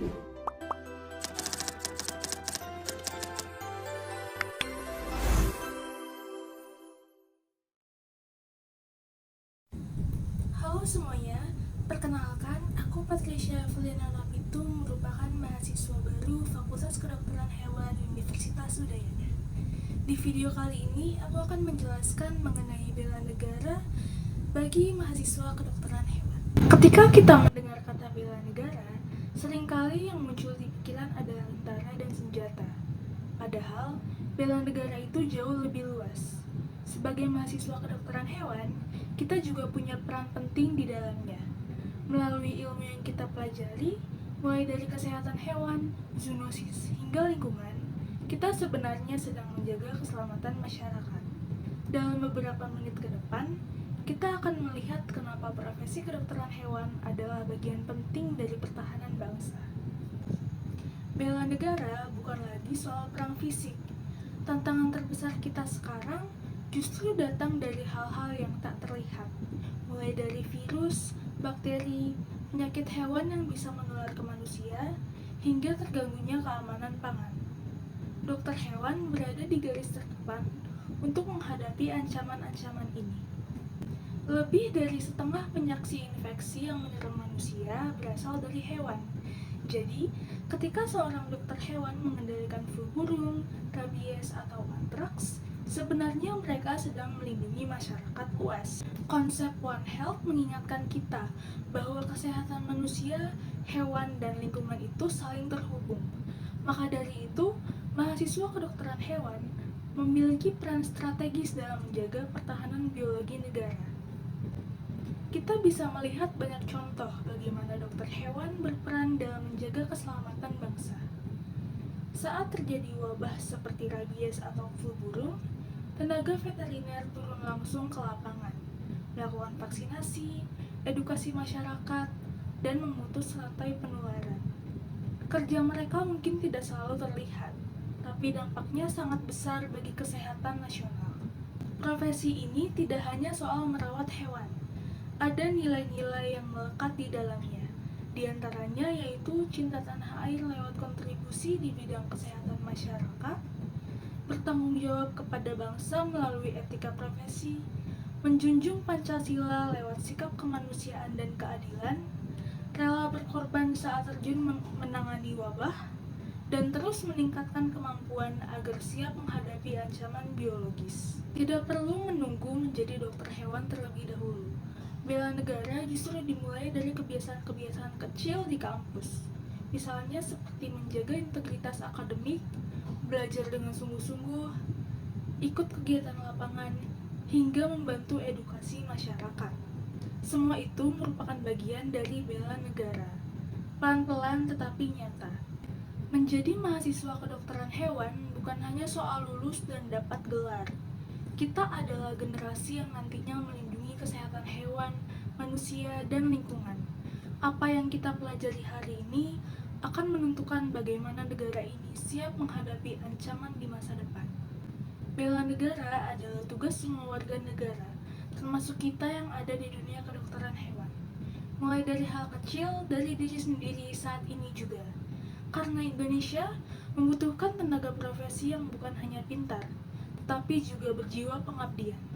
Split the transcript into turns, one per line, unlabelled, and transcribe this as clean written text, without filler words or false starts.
Halo semuanya, perkenalkan aku Patricia Feliana Napitung, merupakan mahasiswa baru Fakultas Kedokteran Hewan Universitas Udayana. Di video kali ini aku akan menjelaskan mengenai bela negara bagi mahasiswa kedokteran hewan. Ketika kita mendengar kata bela negara, seringkali yang muncul di pikiran adalah tentara dan senjata. Padahal, bela negara itu jauh lebih luas. Sebagai mahasiswa kedokteran hewan, kita juga punya peran penting di dalamnya. Melalui ilmu yang kita pelajari, mulai dari kesehatan hewan, zoonosis, hingga lingkungan, kita sebenarnya sedang menjaga keselamatan masyarakat. Dalam beberapa menit ke depan, kita akan melihat kenapa profesi kedokteran hewan adalah bagian penting dari pertahanan bangsa. Bela negara bukan lagi soal perang fisik. Tantangan terbesar kita sekarang justru datang dari hal-hal yang tak terlihat, mulai dari virus, bakteri, penyakit hewan yang bisa menular ke manusia, hingga terganggunya keamanan pangan. Dokter hewan berada di garis terdepan untuk menghadapi ancaman-ancaman ini. Lebih dari setengah penyakit infeksi yang menyerang manusia berasal dari hewan. Jadi, ketika seorang dokter hewan mengendalikan flu burung, rabies, atau antraks, sebenarnya mereka sedang melindungi masyarakat luas. Konsep One Health mengingatkan kita bahwa kesehatan manusia, hewan, dan lingkungan itu saling terhubung. Maka dari itu, mahasiswa kedokteran hewan memiliki peran strategis dalam menjaga pertahanan biologi negara. Kita bisa melihat banyak contoh bagaimana dokter hewan berperan dalam menjaga keselamatan bangsa. Saat terjadi wabah seperti rabies atau flu burung, tenaga veteriner turun langsung ke lapangan, melakukan vaksinasi, edukasi masyarakat, dan memutus rantai penularan. Kerja mereka mungkin tidak selalu terlihat, tapi dampaknya sangat besar bagi kesehatan nasional. Profesi ini tidak hanya soal merawat hewan, ada nilai-nilai yang melekat di dalamnya. Di antaranya yaitu cinta tanah air lewat kontribusi di bidang kesehatan masyarakat, bertanggung jawab kepada bangsa melalui etika profesi, menjunjung Pancasila lewat sikap kemanusiaan dan keadilan, rela berkorban saat terjun menangani wabah, dan terus meningkatkan kemampuan agar siap menghadapi ancaman biologis. Tidak perlu menunggu menjadi dokter hewan terlebih dahulu. Bela negara justru dimulai dari kebiasaan-kebiasaan kecil di kampus. Misalnya seperti menjaga integritas akademik, belajar dengan sungguh-sungguh, ikut kegiatan lapangan, hingga membantu edukasi masyarakat. Semua itu merupakan bagian dari bela negara. Pelan-pelan tetapi nyata. Menjadi mahasiswa kedokteran hewan bukan hanya soal lulus dan dapat gelar. Kita adalah generasi yang nantinya melindungi kesehatan hewan, manusia, dan lingkungan. Apa yang kita pelajari hari ini akan menentukan bagaimana negara ini siap menghadapi ancaman di masa depan. Bela negara adalah tugas semua warga negara, termasuk kita yang ada di dunia kedokteran hewan. Mulai dari hal kecil dari diri sendiri saat ini juga. Karena Indonesia membutuhkan tenaga profesi yang bukan hanya pintar, tetapi juga berjiwa pengabdian.